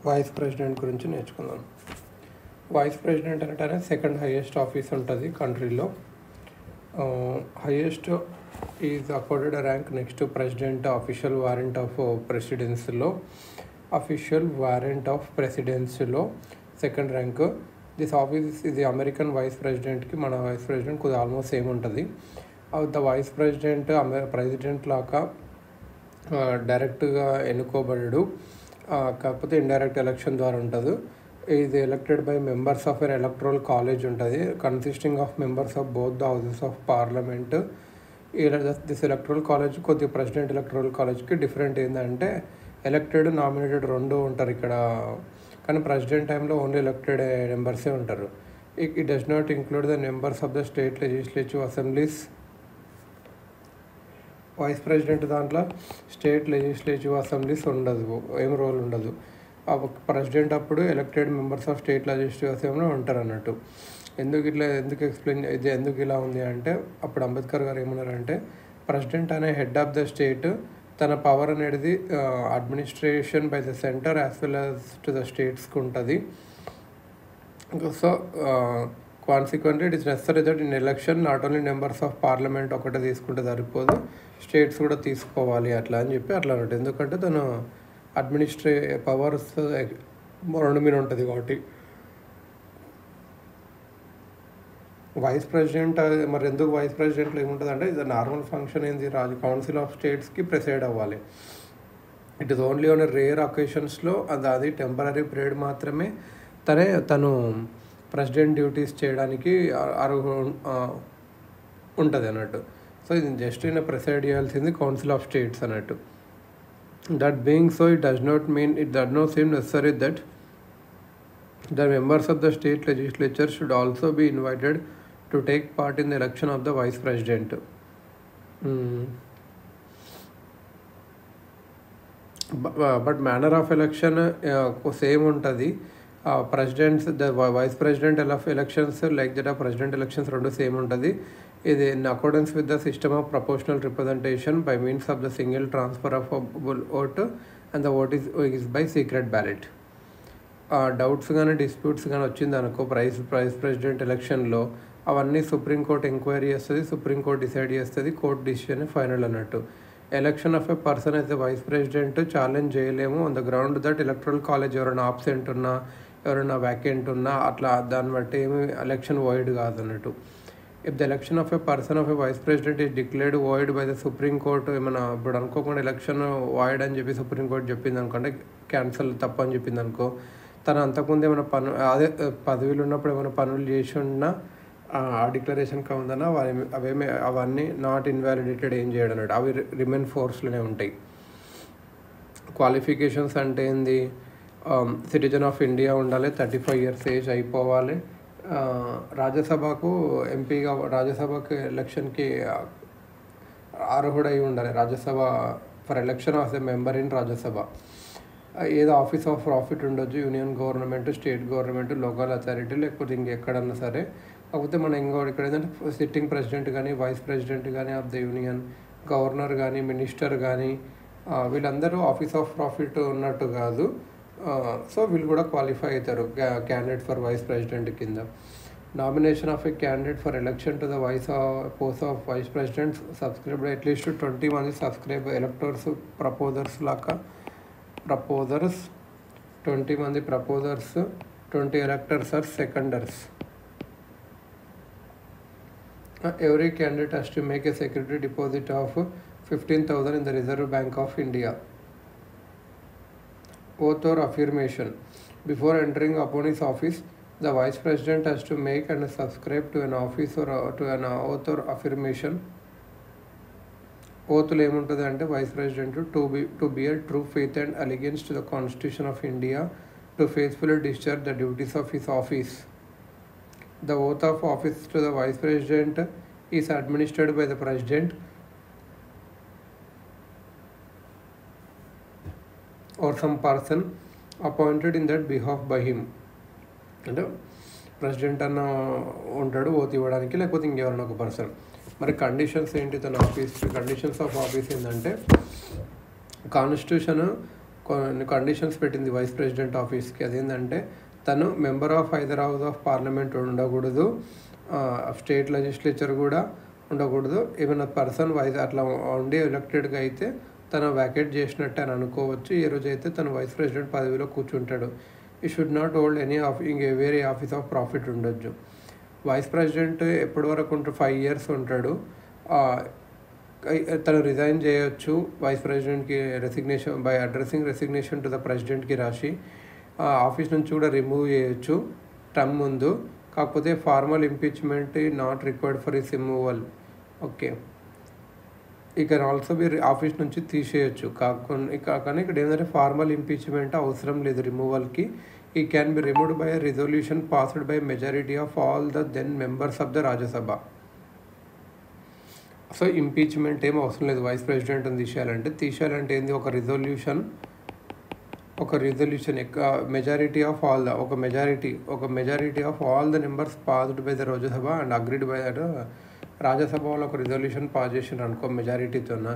Vice president గురించి నేర్చుకుందాం. Vice president అంటే సెకండ్ హైయెస్ట్ ఆఫీస్ ఉంటుంది కంట్రీలో. Highest is accorded rank next president official warrant of ప్రెసిడెన్సీలో సెకండ్ ర్యాంక్. దిస్ ఆఫీస్ ఇది అమెరికన్ వైస్ ప్రెసిడెంట్కి మన వైస్ ప్రెసిడెంట్ కొద్దిగా ఆల్మోస్ట్ సేమ్ ఉంటుంది. ద వైస్ ప్రెసిడెంట్ ప్రెసిడెంట్ లాగా డైరెక్ట్గా ఎన్నుకోబడడు, కాకపోతే ఇండైరెక్ట్ ఎలక్షన్ ద్వారా ఉంటుంది. ఇది elected by members of an electoral college ఉంటుంది, consisting of members of both the houses of parliament. This electoral college కొద్దిగా ప్రెసిడెంట్ ఎలక్ట్రల్ కాలేజ్కి డిఫరెంట్ ఏంటంటే ఎలక్టెడ్ నామినేటెడ్ రెండు ఉంటారు ఇక్కడ, కానీ ప్రెసిడెంట్ టైంలో ఓన్లీ ఎలక్టెడ్ మెంబర్సే ఉంటారు. It does not include the members of the state legislative assemblies. Vice president దాంట్లో స్టేట్ లెజిస్లేటివ్ అసెంబ్లీస్ ఉండదు, ఏం రోల్ ఉండదు. ప్రెసిడెంట్ అప్పుడు elected members of state legislative assembly ఉంటారు అన్నట్టు. ఎందుకు ఇలా ఉంది అంటే, అప్పుడు అంబేద్కర్ గారు ఏమన్నారంటే, ప్రెసిడెంట్ అనే హెడ్ ఆఫ్ ద స్టేట్ తన పవర్ అనేది administration by the centre as well as to the స్టేట్స్కి ఉంటుంది. So consequently it is necessary that in election not only members of parliament ఒకటే తీసుకుంటే సరిపోదు, స్టేట్స్ కూడా తీసుకోవాలి అట్లా అని చెప్పి అట్లా అన్నట్టు. ఎందుకంటే తను పవర్స్ రెండు మీద ఉంటుంది కాబట్టి. వైస్ ప్రెసిడెంట్ మరి ఎందుకు వైస్ ప్రెసిడెంట్లో ఏముంటుంది అంటే, ఇది నార్మల్ ఫంక్షన్ ఏంది, కౌన్సిల్ ఆఫ్ స్టేట్స్కి ప్రెసైడ్ అవ్వాలి. It is only on rare అకేషన్స్లో అది టెంపరీ పీరియడ్ మాత్రమే తను ప్రెసిడెంట్ డ్యూటీస్ చేయడానికి ఉంటుంది అన్నట్టు. సో ఇది జస్ట్ ఈయన ప్రెసైడ్ చేయాల్సింది కౌన్సిల్ ఆఫ్ స్టేట్స్ అన్నట్టు. That being so, it does not seem necessary that the members of the state legislature should also be invited to take part in the election of the vice president. But manner of election same ఉంటుంది. Presidents the vice president elections like that president elections రెండు same ఉంటుంది. ఇది in accordance with the system of proportional representation by means of the single transfer of vote and the vote is by secret ballot. Doubts కానీ disputes కానీ వచ్చింది అనుకో vice president ఎలక్షన్లో, అవన్నీ supreme court enquiry చేస్తుంది, సుప్రీంకోర్టు డిసైడ్ చేస్తుంది, court decision final అన్నట్టు. Election of a person అయితే వైస్ ప్రెసిడెంట్ ఛాలెంజ్ చేయలేము on the ground that electoral college ఎవరైనా ఆబ్సెంట్ ఉన్నా, ఎవరైనా వ్యాకెంట్ ఉన్నా అట్లా దాన్ని బట్టి ఏమి ఎలక్షన్ వాయిడ్ కాదన్నట్టు. If the election of a person of a vice president is declared void by the supreme court, ఏమైనా ఇప్పుడు అనుకోకుండా ఎలక్షన్ వాయిడ్ అని చెప్పి సుప్రీంకోర్టు చెప్పింది అనుకోండి, క్యాన్సల్ తప్పని చెప్పింది అనుకో, తను అంతకుముందు ఏమైనా పదవిలో ఉన్నప్పుడు ఏమైనా పనులు చేసి ఉన్నా ఆ డిక్లరేషన్ కావుందన్నా అవన్నీ నాట్ ఇన్వాలిడేటెడ్ ఏం చేయడం అన్నట్టు, అవి రిమైన్ ఫోర్స్లోనే ఉంటాయి. క్వాలిఫికేషన్స్ అంటే ఏంది, సిటిజన్ ఆఫ్ ఇండియా ఉండాలి, 35 years ఏజ్ అయిపోవాలి, రాజ్యసభకు ఎంపీగా రాజ్యసభకు ఎలక్షన్కి అర్హుడై ఉండాలి, Rajya Sabha for election of a member in Rajya Sabha. ఏదో ఆఫీస్ ఆఫ్ ప్రాఫిట్ ఉండొచ్చు, union government, state government, local authority, లేకపోతే ఇంకెక్కడన్నా సరే. కాకపోతే మనం ఇక్కడ ఏంటంటే సిట్టింగ్ ప్రెసిడెంట్ కానీ, వైస్ ప్రెసిడెంట్ కానీ ఆఫ్ ద యూనియన్, గవర్నర్ కానీ, మినిస్టర్ కానీ, వీళ్ళందరూ ఆఫీస్ ఆఫ్ ప్రాఫిట్ ఉన్నట్టు కాదు. సో వీళ్ళు కూడా క్వాలిఫై అవుతారు క్యాండిడేట్ ఫర్ వైస్ ప్రెసిడెంట్ కింద. Nomination of a candidate for election to the post of vice president subscribe at least 20 మంది సబ్స్క్రైబ్ ఎలక్టర్స్, ప్రపోజర్స్ 20 మంది proposers, 20 electors or seconders. Every candidate has to make a security deposit of 15,000 in the Reserve Bank of India. Oath or affirmation. Before entering upon his office, the vice president has to make and subscribe to an office or to an oath or affirmation. ఓతులు ఏముంటుంది అంటే, vice president to bear true faith and allegiance to the constitution of India, to faithfully discharge the duties of his office. The oath of office to the vice president is administered by the president or some person appointed in that behalf by him. అంటే president అన్న ఉంటాడు oath ఇవ్వడానికి, లేకపోతే ఇంకెవరైనా ఒక person. మరి conditions ఏంటి, తన కండిషన్స్ ఆఫ్ ఆఫీస్ ఏంటంటే, కాన్స్టిట్యూషన్ కొన్ని కండిషన్స్ పెట్టింది వైస్ ప్రెసిడెంట్ ఆఫీస్కి. అదేంటంటే తను member of either house of parliament ఉండకూడదు, స్టేట్ లెజిస్లేచర్ కూడా ఉండకూడదు. ఏమైనా పర్సన్ అట్లా ఉండి ఎలక్టెడ్గా అయితే తను వ్యాకేట్ చేసినట్టు అని అనుకోవచ్చు. ఏ రోజైతే తను వైస్ ప్రెసిడెంట్ పదవిలో కూర్చుంటాడు. He should not hold any వేరే ఆఫీస్ ఆఫ్ ప్రాఫిట్ ఉండొచ్చు. వైస్ ప్రెసిడెంట్ ఎప్పటి వరకు 5 years ఉంటాడు. తను రిజైన్ చేయొచ్చు వైస్ ప్రెసిడెంట్కి resignation by addressing resignation to the ప్రెసిడెంట్కి రాసి ఆఫీస్ నుంచి కూడా రిమూవ్ చేయొచ్చు టర్మ్ ముందు. కాకపోతే formal impeachment not required for his removal. Okay, he can also be office నుంచి తీసేయచ్చు. కానీ ఇక్కడ ఏంటంటే ఫార్మల్ ఇంపీచ్మెంట్ అవసరం లేదు రిమూవల్కి. ఈ can be removed by resolution passed by majority of all the then members of the Rajya Sabha. So impeachment ఏం అవసరం లేదు వైస్ ప్రెసిడెంట్ని తీసేయాలంటే ఏంది, ఒక resolution majority of all the majority of all the members passed by the Rajya Sabha and agreed by that. Rajya Sabha వాళ్ళు ఒక resolution pass చేసిండ్రు అనుకో మెజారిటీతోన,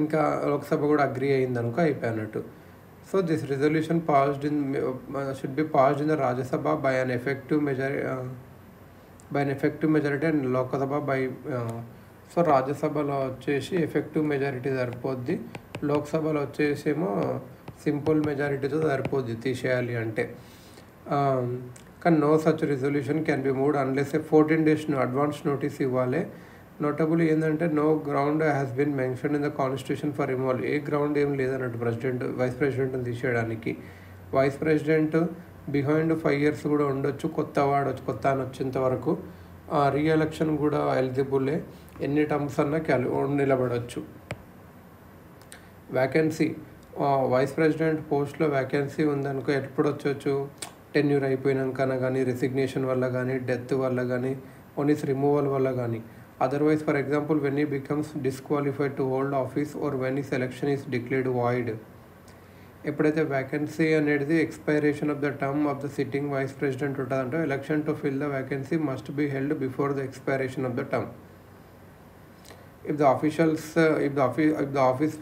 ఇంకా లోక్సభ కూడా అగ్రీ అయింది అనుకో, అయిపోయినట్టు. So this resolution should be passed in the Rajya Sabha by an effective majority and Lok Sabha by. So రాజ్యసభలో వచ్చేసి ఎఫెక్టివ్ మెజారిటీ సరిపోద్ది, లోక్సభలో వచ్చేసేమో సింపుల్ మెజారిటీతో సరిపోద్ది తీసేయాలి అంటే. కానీ no such resolution can be moved unless 14 days advance notice ఇవ్వాలి. నోటబుల్ ఏంటంటే no ground has been mention in the constitution for removal. ఏ గ్రౌండ్ ఏం లేదన్నట్టు వైస్ ప్రెసిడెంట్ని తీసేయడానికి. వైస్ ప్రెసిడెంట్ బిహైండ్ 5 years కూడా ఉండొచ్చు, కొత్త అని వచ్చేంత వరకు. రీఎలక్షన్ కూడా ఎలిజిబులే, ఎన్ని టర్మ్స్ అన్నా నిలబడవచ్చు. వ్యాకెన్సీ వైస్ ప్రెసిడెంట్ పోస్ట్లో వ్యాకెన్సీ ఉందనుకో ఎప్పుడు వచ్చవచ్చు, టెన్యూర్ అయిపోయినాకన కానీ, రెసిగ్నేషన్ వల్ల కానీ, డెత్ వల్ల కానీ, ఓన్లీ రిమూవల్ వల్ల కానీ. Otherwise for example when he becomes disqualified to hold office or when he selection is declared void. ఎప్పుడైతే వ్యాకెన్సీ అనేది expiration of the term of the sitting vice president ఉంటుందంటే election to fill the vacancy must be held before the expiration of the term. If the office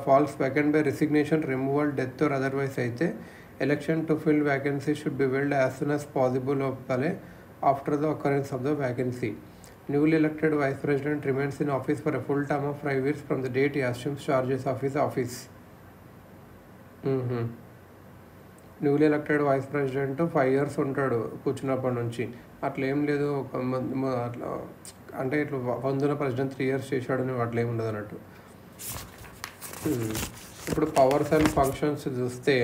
falls vacant by resignation, removal, death or otherwise అయితే election to fill vacancy should be held as soon as possible after the occurrence of the vacancy. Newly elected vice president remains in office for a full term of 5 years from the date he assumes charges of his office. Newly elected vice president 5 years ఉంటాడు కూర్చున్నప్పటి నుంచి. అట్లా ఏం లేదు, అట్లా అంటే ఇట్లా పొందిన president 3 years చేశాడని అట్లా ఏమి ఉండదు అన్నట్టు. ఇప్పుడు పవర్స్ అండ్ ఫంక్షన్స్ చూస్తే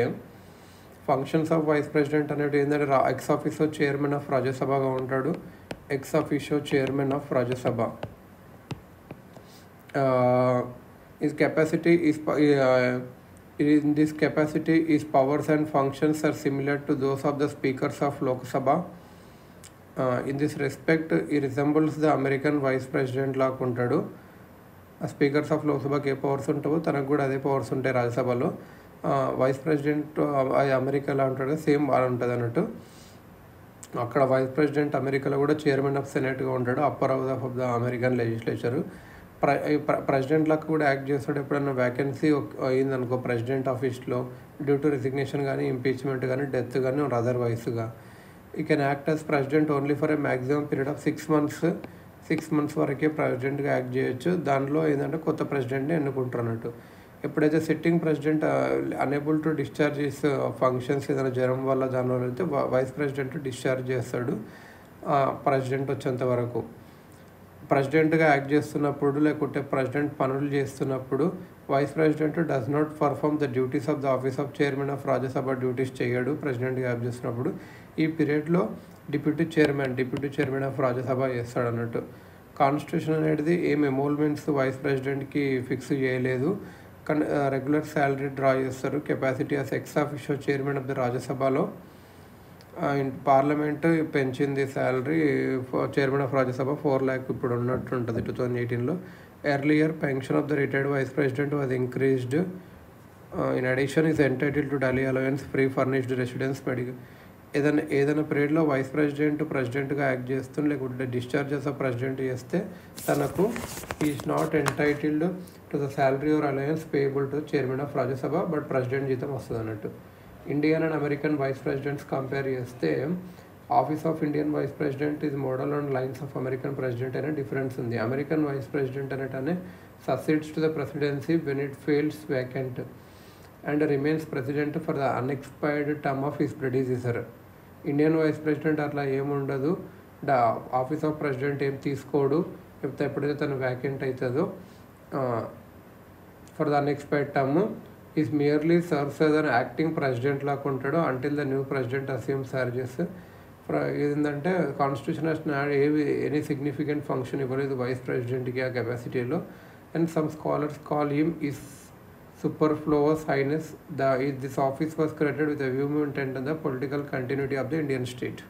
ఫంక్షన్స్ ఆఫ్ వైస్ ప్రెసిడెంట్ అనేవి ఏంటంటే ఎక్స్ ఆఫీసో చైర్మన్ ఆఫ్ రాజ్యసభగా ఉంటాడు. Ex officio chairman of Rajya Sabha. His capacity is powers and functions are similar to those of the speakers of Lok Sabha. In this respect, he resembles the American vice president లాగా ఉంటాడు. Speakers of లోక్సభకి A powers ఉంటావో తనకు కూడా అదే powers ఉంటాయి రాజ్యసభలో. Vice president అమెరికాలో ఉంటాడు, సేమ్ అలా ఉంటుంది అన్నట్టు. అక్కడ వైస్ ప్రెసిడెంట్ అమెరికాలో కూడా చైర్మన్ ఆఫ్ సెనేట్గా ఉంటాడు, upper house of the American legislature. ప్రెసిడెంట్లకు కూడా యాక్ట్ చేస్తాడు. ఎప్పుడైనా వ్యాకెన్సీ అయిందనుకో ప్రెసిడెంట్ ఆఫీస్లో డ్యూ టు రిజిగ్నేషన్ కానీ, ఇంపీచ్మెంట్ కానీ, డెత్ కానీ అదర్వైజ్గా he can act as president only for a maximum period of 6 months వరకే ప్రెసిడెంట్గా యాక్ట్ చేయొచ్చు. దానిలో ఏంటంటే కొత్త ప్రెసిడెంట్ని ఎన్నుకుంటారు అన్నట్టు. ఎప్పుడైతే sitting president unable to discharge functions ఏదైనా జ్వరం వల్ల దానివల్ల అయితే వైస్ ప్రెసిడెంట్ డిశ్చార్జ్ చేస్తాడు ప్రెసిడెంట్ వచ్చేంత వరకు. ప్రెసిడెంట్గా యాక్ట్ చేస్తున్నప్పుడు లేకుంటే ప్రెసిడెంట్ పనులు చేస్తున్నప్పుడు vice president does not perform the duties of the office of chairman of Rajya Sabha duties చేయడు ప్రెసిడెంట్గా యాక్ట్ చేస్తున్నప్పుడు. ఈ పీరియడ్లో డిప్యూటీ చైర్మన్ ఆఫ్ రాజ్యసభ చేస్తాడు అన్నట్టు. కాన్స్టిట్యూషన్ అనేది ఏం ఎమోల్మెంట్స్ వైస్ ప్రెసిడెంట్కి ఫిక్స్ చేయలేదు, కానీ రెగ్యులర్ శాలరీ డ్రా చేస్తారు. Capacity as X officio chairman of the రాజ్యసభలో పార్లమెంట్ పెంచింది salary chairman of Rajya Sabha 4 lakhs ఇప్పుడు ఉన్నట్టు ఉంటుంది 2018లో. Earlier pension of the retired vice president was increased. In addition is entitle to daily allowance, free furnished residence, medical. ఏదైనా పీరియడ్లో vice ప్రెసిడెంట్గా act చేస్తుంది, లేకుంటే డిశ్చార్జెస్ ఆఫ్ ప్రెసిడెంట్ చేస్తే తనకు is not entitled to the salary or allowance payable to chairman of Rajya Sabha, but president జీతం వస్తుంది అన్నట్టు. Indian and American vice presidents compare చేస్తే office of Indian vice president is model on lines of American president అనే difference ఉంది. American vice president అనేటనే succeeds to the presidency when it fails vacant and remains president for the unexpired term of his predecessor. Indian vice president అట్లా ఏముండదు, office of president ఏం తీసుకోడు, లేకపోతే ఎప్పుడైతే తను వ్యాకెంట్ అవుతుందో for the unexpired term is merely serves as an acting president లాగా ఉంటాడు until the new president assume charges. ఏంటంటే కాన్స్టిట్యూషన్ ఎనీ సిగ్నిఫికెంట్ ఫంక్షన్ ఇవ్వలేదు వైస్ ప్రెసిడెంట్కి ఆ కెపాసిటీలో. And some scholars call him his superfluous highness. This office was created with a view to maintain the political continuity of the Indian state.